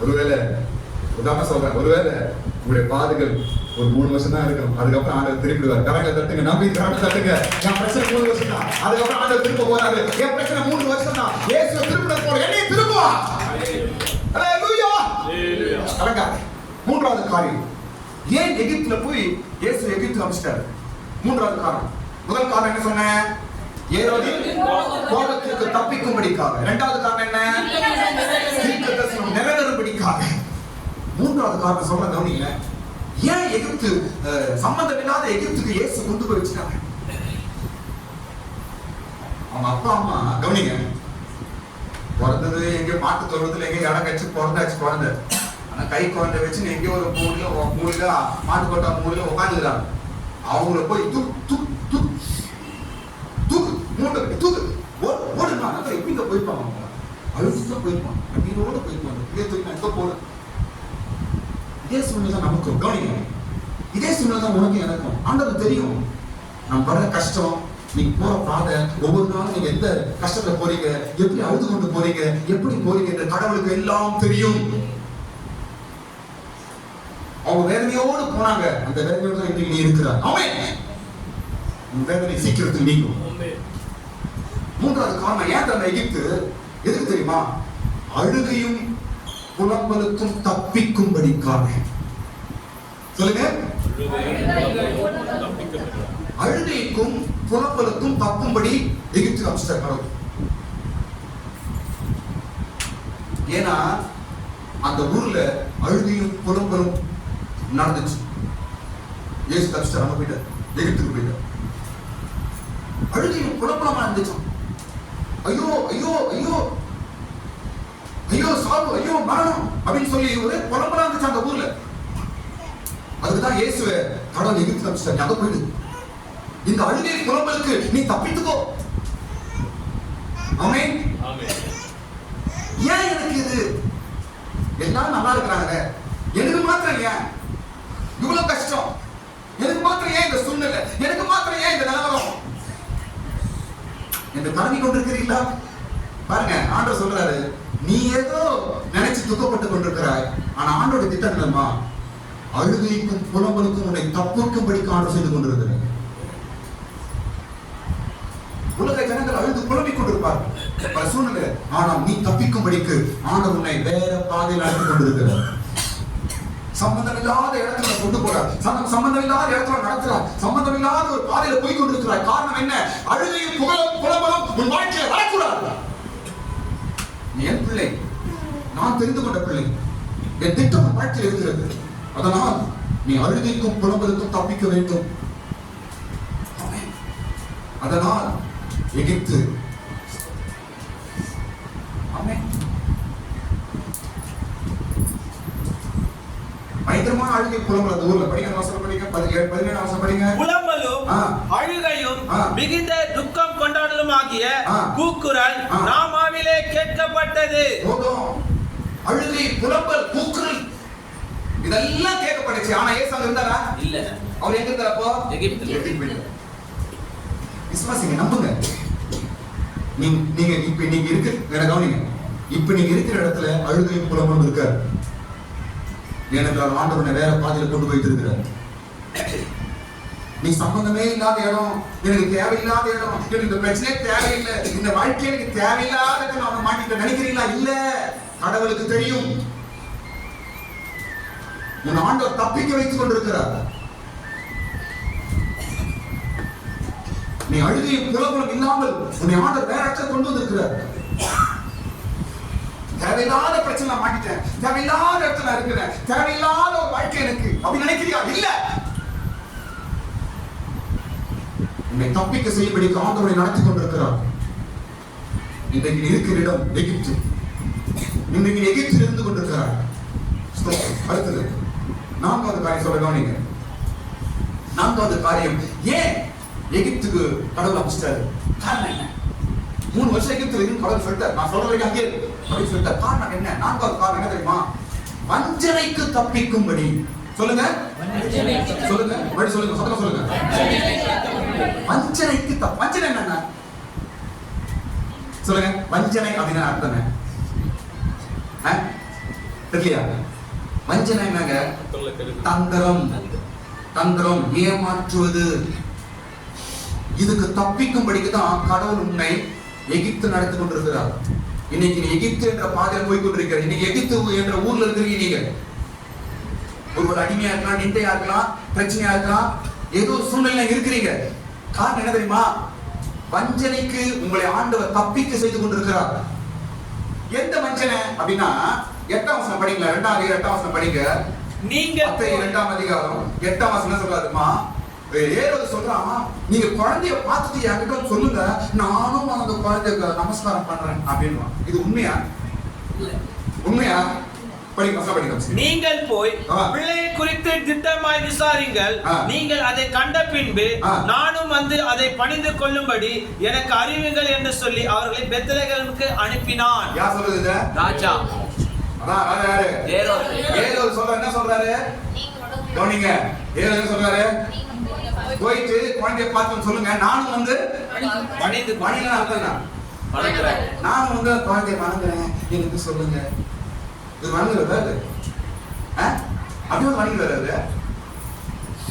ஒருவேளை உதாரணம் சொல்றேன், ஒருவேளை உங்களுடைய பாதுகள் ஒரு 3 வருஷம் தான் இருக்கும். அதுக்கப்புறம் ஆண்டவர் திருப்பிடுவார். கரங்களை தட்டுங்க, நம்பி கரங்களை தட்டுங்க. என் பிரச்சனை 3 வருஷம் தான். அதுக்கப்புறம் ஆண்டவர் திரும்ப போறாரு. என் பிரச்சனை 3 வருஷம் தான். இயேசு திருப்பிட போற என்னைய திரும்புவா. ஹalleluya. கலங்காத. மூன்றாவது காரியம், ஏன் எகிப்துல போய் இயேசு எகிப்து அனுப்பிச்சிட்டாரு? மூன்றாவது காரணம். முதல் காரணம் என்ன சொன்னேன்? ஏரோதின் கோபத்திற்கு தப்பிக்கும்படிக்காக. இரண்டாவது காரணம் என்ன? தீர்க்க தரிசனம் நிறைவேறும்படிக்காக. மூன்றாவது காரணம் சொல்ற கவனிங்க. ஏன் எகிப்து சம்பந்தம் இல்லாத எகிப்துக்கு இயேசு கொண்டு போய் வச்சிட்டாங்க? அவங்க அப்பா அம்மா கவனிங்க, பிறந்தது எங்க மாட்டு தோட்டத்துல எங்க இடம் கட்சி பிறந்தாச்சு குழந்தை. ஆனா கை குழந்தை வச்சு எங்க ஒரு மூலையில மாட்டு கொட்டா மூலையில உட்காந்துக்கிறாங்க. அவங்கள போய் தூக்கு மூட்டை கட்டி தூக்கு ஓடுமா எப்படிங்க போயிருப்பாங்க? அவங்க அழுதுதான் போயிருப்பாங்க, கண்ணீரோட போயிருப்பாங்க. இதே தூக்கி நான் எங்க போல. இதே சூழ்நிலை தான் நமக்கும். கவனிங்க, இதே சூழ்நிலை தான் உனக்கு எனக்கும். ஆண்டவருக்கு தெரியும் நம்ம படுற கஷ்டம், நீங்க போற பாதை, ஒவ்வொரு நாளும் நீங்க எந்த கஷ்டத்துல போறீங்க, எப்படி அழுது கொண்டு போறீங்க, எப்படி போறீங்க என்று கடவுளுக்கு எல்லாம் தெரியும். அவங்க வேதனையோடு போனாங்க. அந்த வேதனையோடு தான் இன்னைக்கு நீ இருக்கிறார். ஆமென். உன் வேதனை சீக்கிரத்தில் நீங்கும். மூன்றாவது காரணம், ஏன் அந்த எகிப்து எதுக்கு தெரியுமா? அழுகையும் புலம்பலுக்கும் தப்பிக்கும்படிக்காக. சொல்லுங்க. அழுகைக்கும் புலம்பலுக்கும் தப்பும்படி எகிப்து அனுப்பிச்சார் கடவுள். ஏன்னா அந்த ஊர்ல அழுகையும் புலம்பலும் நடந்துச்சு. இயேசு தப்பிச்சார். அங்க போயிட்டார், எகிப்துக்கு போயிட்டார். அழுகையும் குழப்பமா இருந்துச்சாம். ஐயோ ஐயோ ஐயோ ஐயோ சாவு, ஐயோ மரணம் அப்படின்னு சொல்லி ஒரு குழப்பமா இருந்துச்சு அந்த ஊர்ல. அதுக்குதான் இயேசுவை கடவுள் எகிப்து அனுப்பிச்சார். அங்க போயிடு, இந்த அழுகை புலம்பலுக்கு நீ தப்பித்துக்கோ. ஆமென். ஏன் எனக்கு இது, எல்லாரும் நல்லா இருக்கிறாங்க, எனக்கு மாத்திரம் ஏன் இவ்வளவு கஷ்டம், எனக்கு மாத்திரம் ஏன் இந்த சூழ்நிலை, எனக்கு மாத்திரம் ஏன் இந்த நிலவரம் என்று கலங்கி கொண்டிருக்கிறீங்களா? பாருங்க, ஆண்டவர் சொல்றாரு, நீ ஏதோ நினைச்சு துக்கப்பட்டு கொண்டிருக்கிறாய். ஆனா ஆண்டோட திட்டம் என்னமா, அழுகைக்கும் புலம்பலுக்கும் உன்னை தப்புக்கும்படி ஆண்டவர் செய்து கொண்டிருக்கிறார். உலக ஜனங்கள் அழுது புலம்பிக் கொண்டிருப்பார்கள் பல சூழ்நிலை. ஆனால் நீ தப்பிக்கும்படிக்கு ஆண்டவர் உன்னை வேற பாதையில் அழைத்துக் கொண்டிருக்கிறார். சம்பந்தம் இல்லாத இடத்துல கொண்டு போறார், சம்பந்தம் இல்லாத இடத்துல நடத்துறார், சம்பந்தம் இல்லாத ஒரு பாதையில போய் கொண்டிருக்கிறார். காரணம் என்ன? அழுகையும் புலம்பலும் உன் வாழ்க்கையில வரக்கூடாது. என் பிள்ளை, நான் தெரிந்து கொண்ட பிள்ளை, என் திட்டம் உன் வாழ்க்கையில் இருக்கிறது. அதனால் நீ அழுகைக்கும் புலம்பலுக்கும் தப்பிக்க வேண்டும். அதனால் எகிப்து, பயங்கரமான அழுகை புலம்பல் அந்த ஊர்ல. படிங்க, வசனம் படிங்க, 17 வசனம் படிங்க. புலம்பலும் அழுகையும் மிகுந்த துக்கம் கொண்டாடலும் ஆகிய கூக்குரல் ராமாவிலே கேட்கப்பட்டது. அழுகை, புலம்பல், கூக்குரல் இதெல்லாம் கேட்கப்பட்டுச்சு. ஆனா இயேசு அங்க இருந்தாரா? இல்ல. அவர் எங்க இருந்தார்? அப்போ எகிப்துல. விசுவாசிங்க, நம்புங்க. நீங்க இப்ப நீங்க இருக்கிற கவனிங்க, இப்ப நீங்க இருக்கிற இடத்துல அழுகையும் புலம்பலும் இருக்காரு. ஏனென்றால் ஆண்டவனை வேற பாதையில கொண்டு போயிட்டு இருக்கிறார். நீ சம்பந்தமே இல்லாத இடம், எனக்கு தேவையில்லாத இடம், எனக்கு இந்த பிரச்சனையே தேவையில்லை, இந்த வாழ்க்கை எனக்கு தேவையில்லாத நான் மாட்டிட்டு நினைக்கிறீங்களா? இல்ல, கடவுளுக்கு தெரியும் உன் ஆண்டவர் தப்பிக்க வைத்துக் கொண்டிருக்கிறார். நீ அழுகையும் புலம்பலும் இல்லாமல் உன்னை ஆண்டவர் வேற இடத்துல கொண்டு வந்திருக்கிறார். தேவையில்லாத பிரச்சனை மாட்டிட்டேன், தேவையில்லாத இடத்துல இருக்கிறேன், தேவையில்லாத ஒரு வாழ்க்கை எனக்கு அப்படி நினைக்கிறியா? இல்ல, உன்னை தப்பிக்க செய்யும்படிக்கு ஆண்டவரை நடத்தி கொண்டிருக்கிறார். இன்றைக்கு இருக்கிற இடம் எகிப்து. இன்றைக்கு எகிப்தில் இருந்து கொண்டிருக்கிறார். அடுத்தது 4வது காரியம் சொல்ல கவனிங்க. 4வது காரியம், ஏன் எகிப்துக்கு கடவுள் அமைச்சிட்டாரு? காரணம் என்ன? 3 வருஷம் எகிப்துல இருந்து கடவுள் சொல்லிட்டார், நான் சொல்ற வரைக்கும் அங்கே அப்படி சொல்லிட்டார். காரணம் என்ன? 4வது காரணம் என்ன தெரியுமா? வஞ்சனைக்கு தப்பிக்கும்படி. சொல்லுங்க சொல்லுங்க, மறுபடியும் சொல்லுங்க, சத்தமா சொல்லுங்க. வஞ்சனைக்கு வஞ்சனை என்ன சொல்லுங்க. வஞ்சனை அப்படின்னா அர்த்தம் என்ன? தெரியலையா? வஞ்சனை என்னங்க? தந்திரம், தந்திரம், ஏமாற்றுவது. இதுக்கு தப்பிக்கும்படிக்கு தான் கடவுள் உன்னை எகிப்து நடத்தி கொண்டிருக்கிறார். இன்னைக்கு நீ எகிப்து என்ற பாதையில் போய் கொண்டிருக்கிற. இன்னைக்கு எகிப்து என்ற ஊர்ல இருக்கிறீங்க. நீங்க ஒரு அடிமையா இருக்கலாம், நிந்தையா இருக்கலாம், பிரச்சனையா இருக்கலாம், ஏதோ சூழ்நிலை இருக்கிறீங்க. காரணம் என்ன தெரியுமா? வஞ்சனைக்கு உங்களை ஆண்டவர் தப்பிக்க செய்து கொண்டிருக்கிறார். எந்த வஞ்சனை அப்படின்னா 8ஆம் வசனம் படிங்களா? 2ஆம் வசனம் படிங்க. நீங்க 2ஆம் அதிகாரம் 8ஆம் வசனம் சொல்றாருமா, ஏரோது சொல்றான், நீங்க குழந்தைய பார்த்துட்டு என்கிட்ட சொல்லுங்க, நானும் அந்த குழந்தைக்கு நமஸ்காரம் பண்றேன் அப்படின்னு. இது உண்மையா? உண்மையா? நீங்கள் போய் பிள்ளையை குறித்து திட்டமாய் விசாரிங்கள். நீங்கள் அதை கண்ட பின்பு நானும் வந்து அதை பணிந்து கொள்ளும்படி எனக்கு அறிவுங்கள் என்று சொல்லி அவர்களை பெத்லகேமுக்கு அனுப்பினான். யார் சொல்றது? ராஜா. அதான் யாரு? ஏரோது சொல்ற. என்ன சொல்றாரு? கவனிங்க. ஏரோது என்ன சொல்றாரு? போயிட்டு குழந்தைய பார்த்து சொல்லுங்க, நானும் வந்து பணிந்து பணினா அர்த்தம் நானும் வந்து குழந்தைய வணங்குறேன் எனக்கு சொல்லுங்க. இது வணங்குறது அப்படி ஒரு வணங்குறது.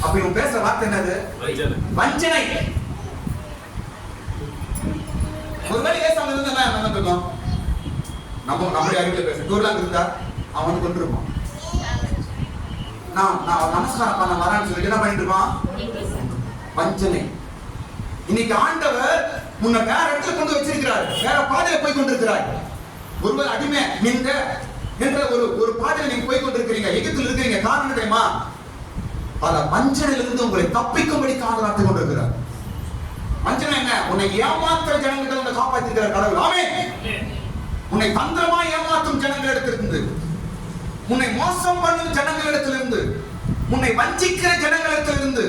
அப்ப இவன் பேசுற வார்த்தை என்னது? வஞ்சனை. ஒருவேளை ஏசாம இருந்தா என்ன இருக்கும்? நம்மளுடைய அறிவியல் பேச டூர்லாம் இருந்தா அவன் வந்து கொண்டு இருப்பான். நான் நமஸ்காரம் பண்ண வரான்னு சொல்லிட்டு என்ன பண்ணிட்டு இருப்பான்? வஞ்சனை. இன்னைக்கு ஆண்டவர் உன்னை வேற இடத்துல கொண்டு வச்சிருக்கிறார், வேற பாதையில போய் கொண்டிருக்கிறார். ஒருவேளை அடிமை நீங்க என்ற ஒரு பாதையில நீங்க போய் கொண்டிருக்கிறீங்க, எகிப்தில் இருக்கிறீங்க. காரணம் தெரியுமா? பல வஞ்சனையிலிருந்து உங்களை தப்பிக்கும்படி ஆண்டவர் நடத்தி கொண்டிருக்கிறார். வஞ்சனை என்ன? உன்னை ஏமாத்துற ஜனங்கள் உன்னை காப்பாற்றிருக்கிற கடவுள். ஆமென். உன்னை தந்திரமா ஏமாற்றும் ஜனங்களிடத்திலிருந்து, உன்னை மோசம் பண்ணும் ஜனங்களிடத்திலிருந்து, உன்னை வஞ்சிக்கிற ஜனங்களிடத்திலிருந்து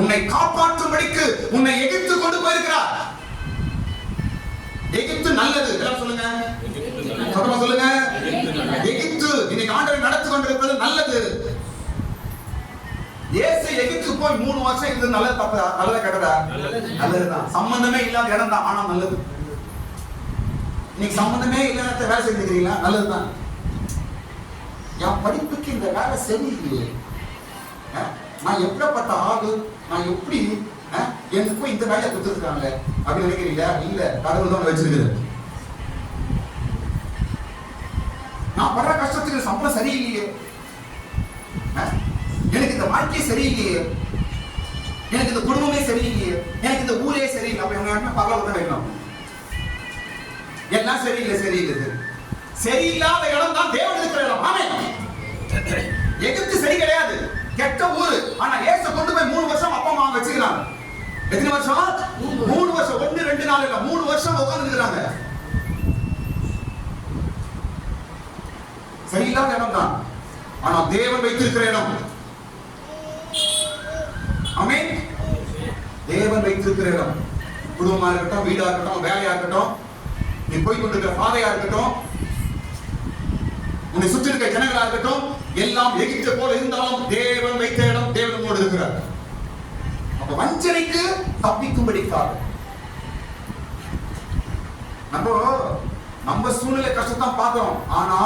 உன்னை காப்பாற்றும்படிக்கு உன்னை எகிப்து கொண்டு போயிருக்கிறார். எகிப்து நல்லது. எல்லாம் சொல்லுங்க, சொல்லுங்க சொல்லுங்க. எகிப்து இன்னைக்கு ஆண்டவர் நடத்தி கொண்டிருப்பது நல்லது. இயேசு எகிப்து போய் 3 வருஷம் இருந்து நல்லது தப்பா? நல்லதா கெட்டதா? நல்லதுதான். சம்பந்தமே இல்லாத இடம் தான், ஆனா நல்லது. இன்னைக்கு சம்பந்தமே இல்லாத வேலை செஞ்சுக்கிறீங்களா? நல்லதுதான். என் படிப்புக்கு இந்த வேலை சரியில்லையே, நான் எப்படிப்பட்ட ஆளு, நான் எப்படி எனக்கு போய் இந்த வேலையை கொடுத்துருக்காங்க அப்படின்னு நினைக்கிறீங்களா? இல்ல, கடவுள் தான் வச்சிருக்கிறது. நான் படுற கஷ்டத்துக்கு சம்பளம் சரியில்லையே, எனக்கு இந்த வாழ்க்கையே சரியில்லையே, எனக்கு இந்த குடும்பமே சரியில்லையே, எனக்கு இந்த ஊரே சரியில்லை. அப்ப இவங்க பரவாயில்ல தான் வைக்கணும். எல்லாம் சரியில்லை சரியில்லை. சரியில்லாத இடம் தான் தேவன் இருக்கிற இடம். ஆமென். எகிப்து சரி கிடையாது, கெட்ட ஊரு. ஆனா இயேசு கொண்டு போய் 3 வருஷம் அப்பா அம்மா வச்சுக்கிறாங்க. எத்தனை வருஷம்? 3 வருஷம். 1 2 நாள் இல்ல, 3 வருஷம் உட்கார்ந்து இருக்கிறாங்க. சரியில்லாத இடம் தான், ஆனா தேவன் வைத்திருக்கிற இடம். ஆமென். தேவன் வைத்திருக்கிற இடம். குடும்பமா இருக்கட்டும், வீடா இருக்கட்டும், வேலையா இருக்கட்டும், நீ போய் கொண்டிருக்கிற பாதையா இருக்கட்டும், உன்னை சுற்றி இருக்க ஜனங்களா இருக்கட்டும், எல்லாம் எகிப்தை போல இருந்தாலும் தேவன் வைத்த இடம், தேவனோடு இருக்கிறார். அப்ப வஞ்சனைக்கு தப்பிக்கும்படிக்காக நம்ம சூழ்நிலை கஷ்டத்தான் பார்க்கிறோம், ஆனா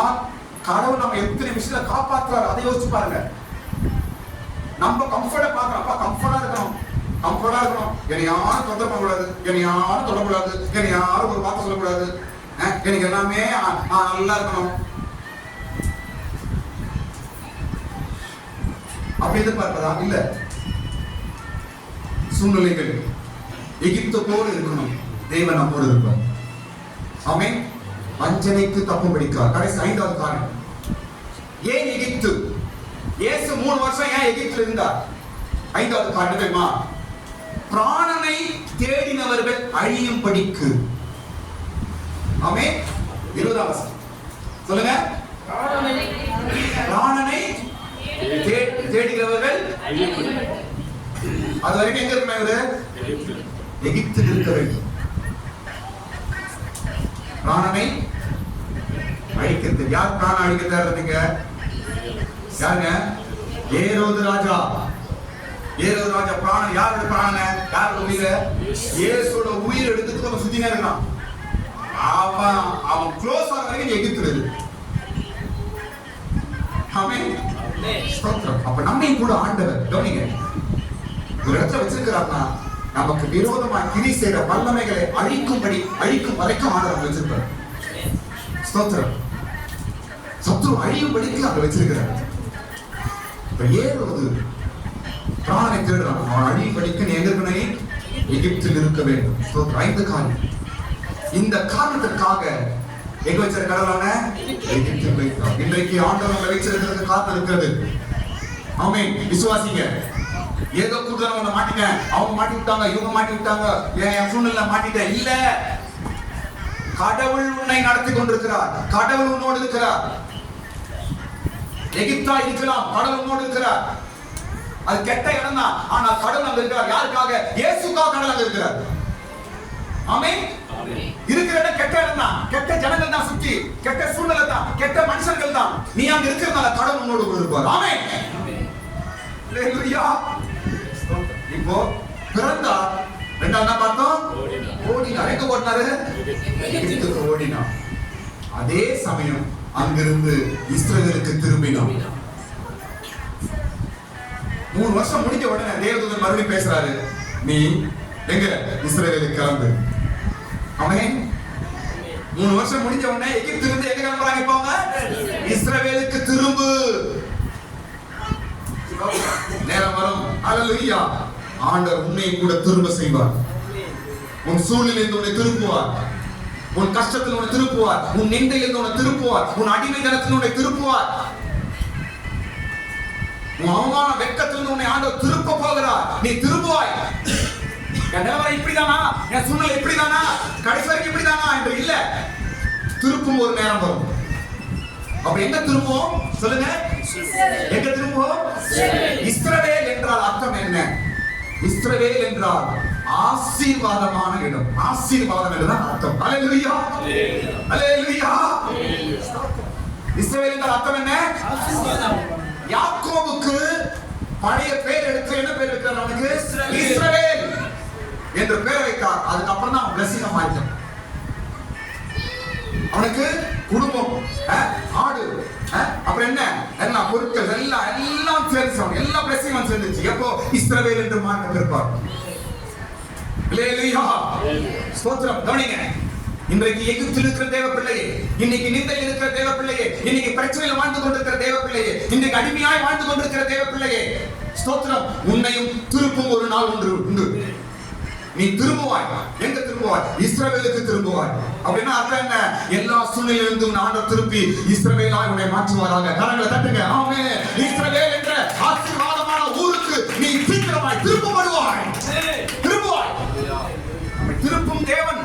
கடவுள் நம்ம எத்தனை விஷயத்துல காப்பாற்றுறாரு அதை யோசிச்சு பாருங்க. நம்ம கம்ஃபர்ட்டா பார்க்கிறோம், அப்பா கம்ஃபர்ட்டா இருக்கணும், கம்ஃபர்ட்டா இருக்கணும், என்னை யாரும் தொந்தரவு பண்ணக்கூடாது, என்னை யாரும் தொடக்கூடாது, என்னை யாரும் ஒரு வார்த்தை சொல்லக்கூடாது, எனக்கு எல்லாமே நல்லா இருக்கணும் அப்படி எதிர்பார்ப்பதா? இல்ல. சூழ்நிலைகள் எகிப்து போல இருக்கணும், தேவன் நம்மோடு இருப்பார். ஆமென். வஞ்சனைக்கு தப்பும்படிக்காக. கடைசி 5வது காரணம், ஏன் எகிப்து? இயேசு 3 வருஷம் ஏன் எகிப்துல இருந்தார்? 5வது காரணம் தெரியுமா? பிராணனை தேடினவர்கள் அழியும்படிக்கு. ஆமென். 20ஆம் வசனம் சொல்லுங்க. பிராணனை தேடுகிறவர்கள் அது வரைக்கும் எங்க இருக்கணும்? எகிப்தில் இருக்க வேண்டும். பிராணனை அழிக்கிறது. யார் பிராணம் அழிக்கிறதா இருந்தீங்க? யாருங்க? ஏரோது ராஜா. ஏரோது ராஜா பிராணம். யாரோட பிராணம்? யாரோட உயிர்? இயேசுவோட உயிர் எடுத்துட்டு அவன் சுத்தினே இருக்கான். அவன் க்ளோஸ் ஆகிற வரைக்கும் எகிப்தில் இருக்கு. ஆமென். அப்ப நம்மையும் கூட ஆண்டவர் கவனிங்க ஒரு இடத்துல வச்சிருக்கிறார்னா, நமக்கு விரோதமா கிரி செய்யற வல்லமைகளை அழிக்கும் வரைக்கும் ஆண்டவர் வச்சிருப்பார். ஸ்தோத்திரம். சத்ரு அழியும்படிக்கு அங்க வச்சிருக்கிறார். இப்ப ஏறுவது பிராணனை தேடுறான், அவன் அழியும்படிக்கு நீ எங்க இருக்கணும்? எகிப்தில் இருக்க வேண்டும். ஸ்தோத்திரம். 5 காரணம். இந்த காரணத்திற்காக எங்க வச்சிருக்க கடவுளான எகிப்தில் வைத்தார். இன்றைக்கு ஆண்டவர் வச்சிருக்கிறது காரணம் இருக்கிறது. ஆமென். விசுவாசிங்க. ஏதோ கூட்டறவங்க மாட்டிட்டேன், அவங்க மாட்டி விட்டாங்க, இவங்க மாட்டி விட்டாங்க, என் சூழ்நிலை மாட்டிட்டேன். இல்ல, கடவுள் உன்னை நடத்தி கொண்டிருக்கிறார். கடவுள் உன்னோடு இருக்கிறார். எகிப்தா இருக்கலாம், கடவுள் உன்னோடு இருக்கிறார். அது கெட்ட இடம் தான், ஆனால் கடவுள் அங்க இருக்கிறார். யாருக்காக? இயேசுக்காக கடவுள் அங்க இருக்கிறார். ஆமென். இருக்கிற இடம் கெட்ட இடம் தான், கெட்ட ஜனங்கள் தான், சுற்றி கெட்ட சூழ்நிலை தான், கெட்ட மனுஷர்கள் தான். நீ அங்க இருக்கிறதுனால கடவுள் உன்னோடு இருப்பார். ஆமென். ஹalleluya. இப்போ பிறந்தார். 2வது பார்த்தோம், ஓடினார். எங்க ஓடினாரு? எகிப்துக்கு ஓடினார். அதே சமயம் அங்கிருந்து இஸ்ரவேலுக்கு திரும்பினார். 3 வருஷம் முடிஞ்ச உடனே தேவதூதன் மறுபடியும் பேசுறாரு, நீ எங்க? இஸ்ரவேலுக்கு கிளம்பு. ஆமென். 3 வருஷம் முடிஞ்ச உடனே எகிப்துல இருந்து எங்க கிளம்புறாங்க? போங்க, இஸ்ரவேலுக்கு திரும்பு. நேரம் வரும். ஹalleluya. ஆண்டவர் உன்னை கூட திரும்ப செய்வார். உன் சூழ்நிலையிலிருந்து உன்னை திருப்புவார். உன் கஷ்டத்தில் உன்னை திருப்புவார். உன் நிந்தையிலிருந்து உன்னை திருப்புவார். உன் அடிமைத்தனத்தில் உன்னை திருப்புவார். உன் அவமான வெட்கத்திலிருந்து உன்னை ஆண்டவர் திருப்ப போகிறார். நீ திரும்புவாய். என் நிலவரம் இப்படிதானா, என் சூழ்நிலை இப்படிதானா, கடைசி வரைக்கும் இப்படிதானா என்று இல்ல. திருப்பும் ஒரு நேரம் வரும். அப்ப எங்க திரும்புவோம் சொல்லுங்க? எங்க திரும்புவோம்? இஸ்ரவேல் என்றால் அர்த்தம் என்ன? இஸ்ரவேல் என்றால் ஆசீர்வாதமான இடம். ஆசீர்வாதம் என்றுதான் அர்த்தம். அல்லேலூயா, அல்லேலூயா. இஸ்ரவேல் என்றால் அர்த்தம் என்ன? யாக்கோபுக்கு பழைய பேர் எடுத்து என்ன பேர் வைக்கிறார்? அவனுக்கு இஸ்ரவேல் என்ற பேர் வைத்தார். அதுக்கப்புறம் தான் பிளஸிங் மாறிட்டான். அவனுக்கு குடும்பம், ஆடு, அப்புறம் என்ன எல்லாம் பொருட்கள் எல்லாம் சேர்ந்து எல்லா பிளஸிங் சேர்ந்துச்சு. எப்போ? இஸ்ரவேல் என்று மாற்றம் இருப்பார். அல்லேலூயா, ஸ்தோத்திரம். கவனிங்க, இன்றைக்கு எகிப்தில் இருக்கிற தேவ பிள்ளையே, இன்னைக்கு நிந்தையில் இருக்கிற தேவ பிள்ளையே, இன்னைக்கு பிரச்சனையில் வாழ்ந்து கொண்டிருக்கிற தேவ பிள்ளையே, இன்னைக்கு அடிமையாய் வாழ்ந்து கொண்டிருக்கிற தேவ பிள்ளையே, ஸ்தோத்திரம். உன்னையும் திருப்பும் ஒரு நாள் ஒன்று உண்டு. நீ திரும்புவாய். எங்க திரும்புவாய்? இஸ்ரவேலுக்கு திரும்புவாய். அப்படின்னா அர்த்தம் என்ன? எல்லா சூழ்நிலையிலிருந்தும் ஆண்டவர் திருப்பி இஸ்ரவேலாய் உன்னை மாற்றுவாராக. கரங்களை தட்டுங்க. ஆமென். இஸ்ரவேல் என்ற ஆசீர்வாதமான ஊருக்கு நீ சீக்கிரமாய் திரும்பப்படுவாய். திரும்புவாய். நம்மை திருப்பும் தேவன்.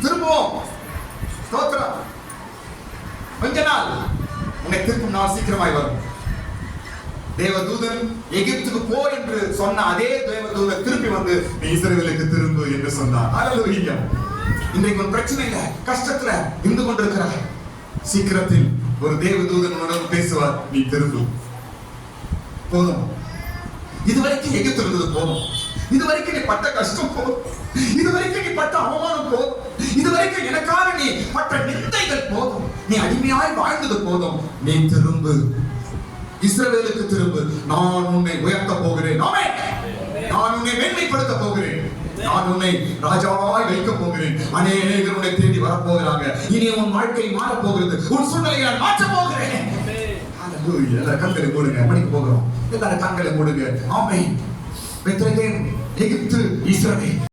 திரும்புவோம். ஸ்தோத்திரம். கொஞ்ச நாள் உன்னை திருப்பும் நாள் சீக்கிரமாய் வரும். தேவதூதன் எகிப்துக்கு போ என்று சொன்ன அதே தேவதூதன் திருப்பி வந்து நீ இஸ்ரவேலுக்கு திரும்பு என்று சொன்னார். அல்லேலூயா. இன்றைக்கு ஒரு பிரச்சனை இல்ல, கஷ்டத்துல இருந்து கொண்டிருக்கிறாய். சீக்கிரத்தில் ஒரு தேவதூதன் உன்னுடன் பேசுவார். நீ திரும்பு. போதும். இதுவரைக்கும் எகிப்து இருந்தது போதும். இதுவரைக்கும் நீ பட்ட கஷ்டம் போதும். இதுவரைக்கும் நீ பட்ட அவமானம் போதும். இதுவரைக்கும் எனக்காக நீ பட்ட நிந்தைகள் போதும். நீ அடிமையாய் வாழ்ந்தது போதும். நீ திரும்பு. இஸ்ரவேலுக்கு திரும்பு. நான் உன்னை உயர்த்த போகிறேன். ஆமென். நான் உன்னை மேன்மைப்படுத்த போகிறேன். நான் உன்னை ராஜாவாய் வைக்க போகிறேன். அநேகர் உன்னை தேடி வரப்போகிறாங்க. இனி உன் வாழ்க்கை மாறப் போகிறது. உன் சூழ்நிலையை நான் மாற்றப் போகிறேன். ஹalleluya. எல்லாரும் கண்களை மூடுங்க. மணிக்கு போகிறோம். எல்லாரும் கண்களை மூடுங்க. ஆமென். பெத்லகேம், எகிப்து, இஸ்ரவேல்.